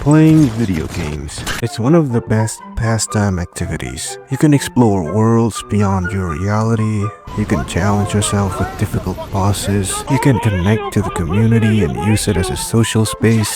Playing video games. It's one of the best pastime activities. You can explore worlds beyond your reality. You can challenge yourself with difficult bosses. You can connect to the community and use it as a social space.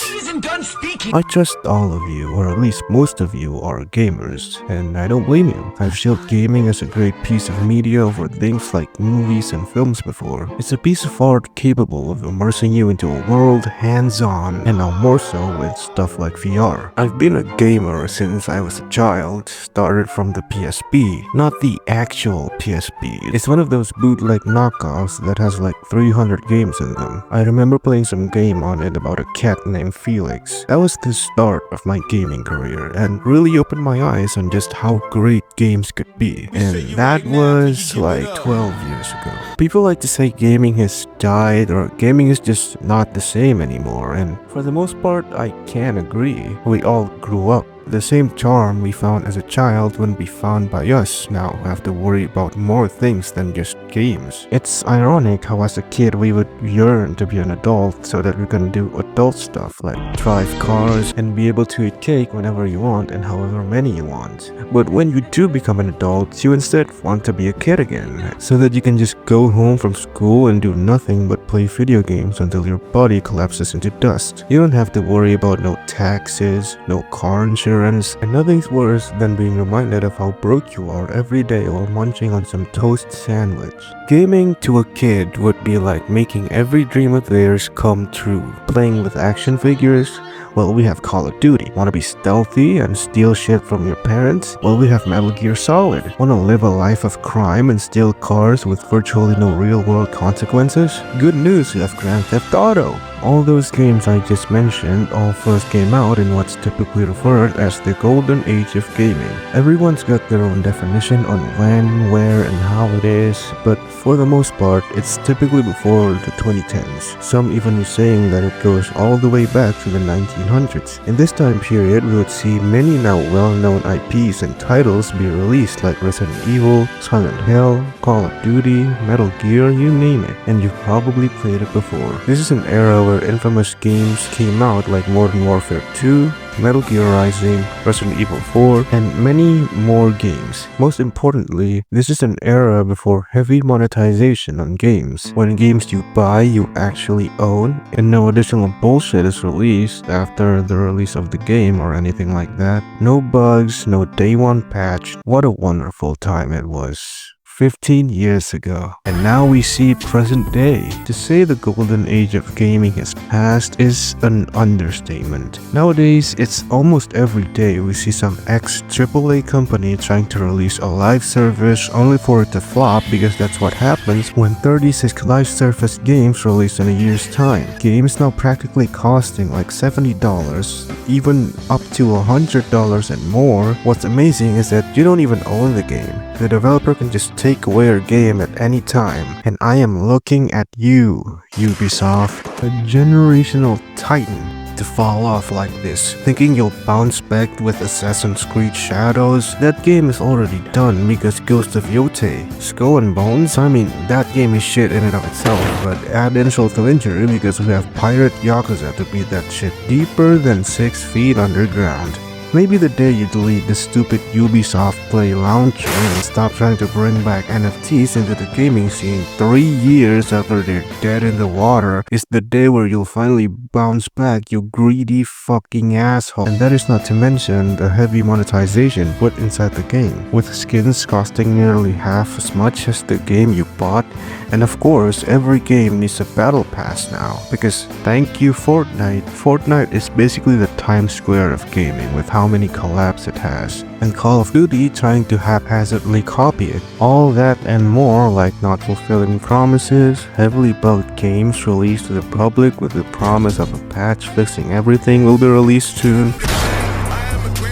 I trust all of you, or at least most of you, are gamers, and I don't blame you. I've showed gaming as a great piece of media over things like movies and films before. It's a piece of art capable of immersing you into a world hands-on, and now more so with stuff like VR. I've been a gamer since I was a child, started from the PSP, not the actual PSP. It's one of those bootleg knockoffs that has like 300 games in them. I remember playing some game on it about a cat named Felix. That was the start of my gaming career and really opened my eyes on just how great games could be. And that was like 12 years ago. People like to say gaming has died or gaming is just not the same anymore, and for the most part I can agree. We all grew up. The same charm we found as a child wouldn't be found by us now have to worry about more things than just games. It's ironic how as a kid we would yearn to be an adult so that we can do adult stuff like drive cars and be able to eat cake whenever you want and however many you want. But when you do become an adult, you instead want to be a kid again, so that you can just go home from school and do nothing but play video games until your body collapses into dust. You don't have to worry about no taxes, no car insurance, and nothing's worse than being reminded of how broke you are every day while munching on some toast sandwich. Gaming to a kid would be like making every dream of theirs come true. Playing with action figures? Well, we have Call of Duty. Want to be stealthy and steal shit from your parents? Well, we have Metal Gear Solid. Want to live a life of crime and steal cars with virtually no real-world consequences? Good news, you have Grand Theft Auto. All those games I just mentioned all first came out in what's typically referred as the golden age of gaming. Everyone's got their own definition on when, where, and how it is, but for the most part, it's typically before the 2010s. Some even saying that it goes all the way back to the 1900s. In this time period, we would see many now well-known IPs and titles be released like Resident Evil, Silent Hill, Call of Duty, Metal Gear, you name it, and you've probably played it before. This is an era where infamous games came out like Modern Warfare 2, Metal Gear Rising, Resident Evil 4, and many more games. Most importantly, this is an era before heavy monetization on games. When games you buy, you actually own, and no additional bullshit is released after the release of the game or anything like that. No bugs, no day one patch. What a wonderful time it was. 15 years ago, and now we see present day. To say the golden age of gaming has passed is an understatement. Nowadays, it's almost every day we see some ex-AAA company trying to release a live service only for it to flop, because that's what happens when 36 live service games release in a year's time. Games now practically costing like $70, even up to $100 and more. What's amazing is that you don't even own the game. The developer can just take away your game at any time, and I am looking at you, Ubisoft, a generational titan, to fall off like this, thinking you'll bounce back with Assassin's Creed Shadows. That game is already done because Ghost of Yotei, Skull and Bones, I mean, that game is shit in and of itself, but add insult to injury because we have Pirate Yakuza to beat that shit deeper than 6 feet underground. Maybe the day you delete the stupid Ubisoft Play launcher and stop trying to bring back NFTs into the gaming scene 3 years after they're dead in the water is the day where you'll finally bounce back, you greedy fucking asshole. And that is not to mention the heavy monetization put inside the game, with skins costing nearly half as much as the game you bought. And of course, every game needs a battle pass now, because thank you Fortnite. Fortnite is basically the Times Square of gaming with how many collabs it has, and Call of Duty trying to haphazardly copy it. All that and more, like not fulfilling promises, heavily bugged games released to the public with the promise of a patch fixing everything will be released soon.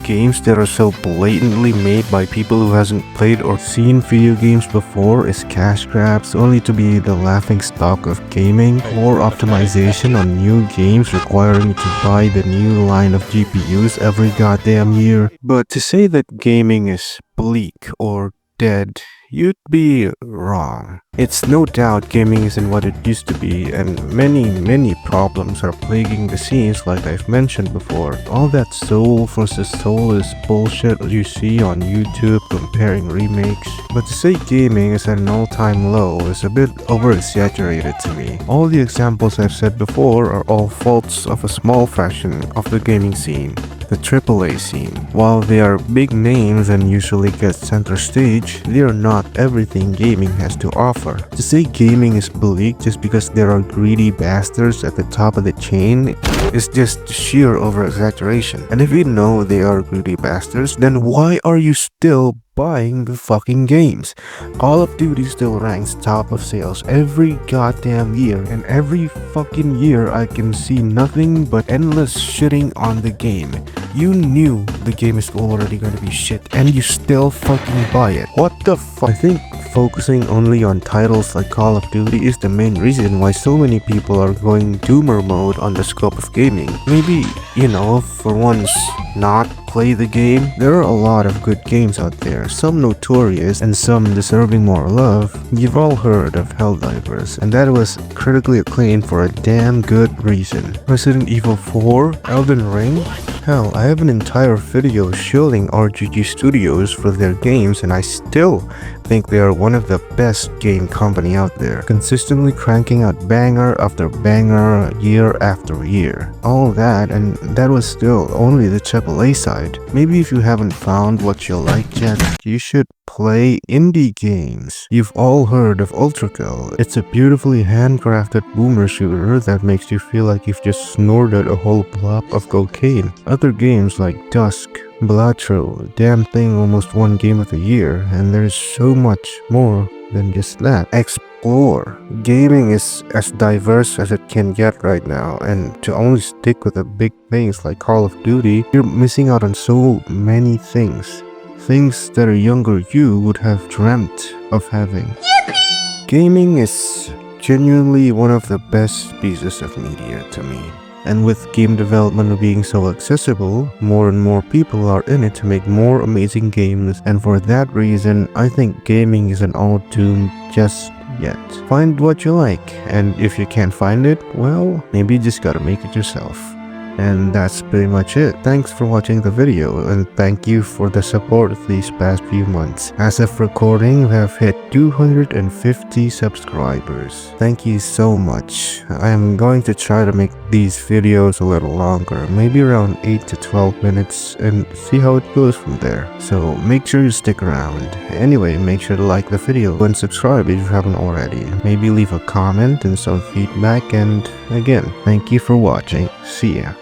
Games that are so blatantly made by people who hasn't played or seen video games before is cash grabs, only to be the laughing stock of gaming, or optimization on new games requiring you to buy the new line of GPUs every goddamn year. But to say that gaming is bleak or dead you'd be wrong. It's no doubt gaming isn't what it used to be, and many problems are plaguing the scenes like I've mentioned before. All that soul versus soulless bullshit you see on YouTube comparing remakes. But to say gaming is at an all-time low is a bit over-exaggerated to me. All the examples I've said before are all faults of a small fraction of the gaming scene, the AAA scene. While they are big names and usually get center stage, they are not everything gaming has to offer. To say gaming is bleak just because there are greedy bastards at the top of the chain is just sheer over-exaggeration. And if you know they are greedy bastards, then why are you still buying the fucking games? Call of Duty still ranks top of sales every goddamn year, and every fucking year I can see nothing but endless shitting on the game. You knew the game is already gonna be shit, and you still fucking buy it. What the fuck? I think focusing only on titles like Call of Duty is the main reason why so many people are going doomer mode on the scope of gaming. Maybe, for once, not play the game. There are a lot of good games out there, some notorious and some deserving more love. You've all heard of Helldivers, and that was critically acclaimed for a damn good reason. Resident Evil 4, Elden Ring. Hell, I have an entire video shilling RGG Studios for their games, and I still think they are one of the best game company out there, consistently cranking out banger after banger year after year. All that, and that was still only the AAA side. Maybe if you haven't found what you like yet, you should play indie games. You've all heard of Ultrakill. It's a beautifully handcrafted boomer shooter that makes you feel like you've just snorted a whole blob of cocaine. Other games like Dusk, Blatro, damn thing almost won Game of the Year, and there's so much more than just that. Explore. Gaming is as diverse as it can get right now, and to only stick with the big things like Call of Duty, you're missing out on so many things. Things that a younger you would have dreamt of having. Yippee! Gaming is genuinely one of the best pieces of media to me. And with game development being so accessible, more and more people are in it to make more amazing games, and for that reason, I think gaming isn't all doomed just yet. Find what you like, and if you can't find it, well, maybe you just gotta make it yourself. And that's pretty much it. Thanks for watching the video, and thank you for the support these past few months. As of recording, we have hit 250 subscribers. Thank you so much. I'm going to try to make these videos a little longer, maybe around 8 to 12 minutes, and see how it goes from there. So make sure you stick around. Anyway, make sure to like the video and subscribe if you haven't already. Maybe leave a comment and some feedback, and again, thank you for watching. See ya.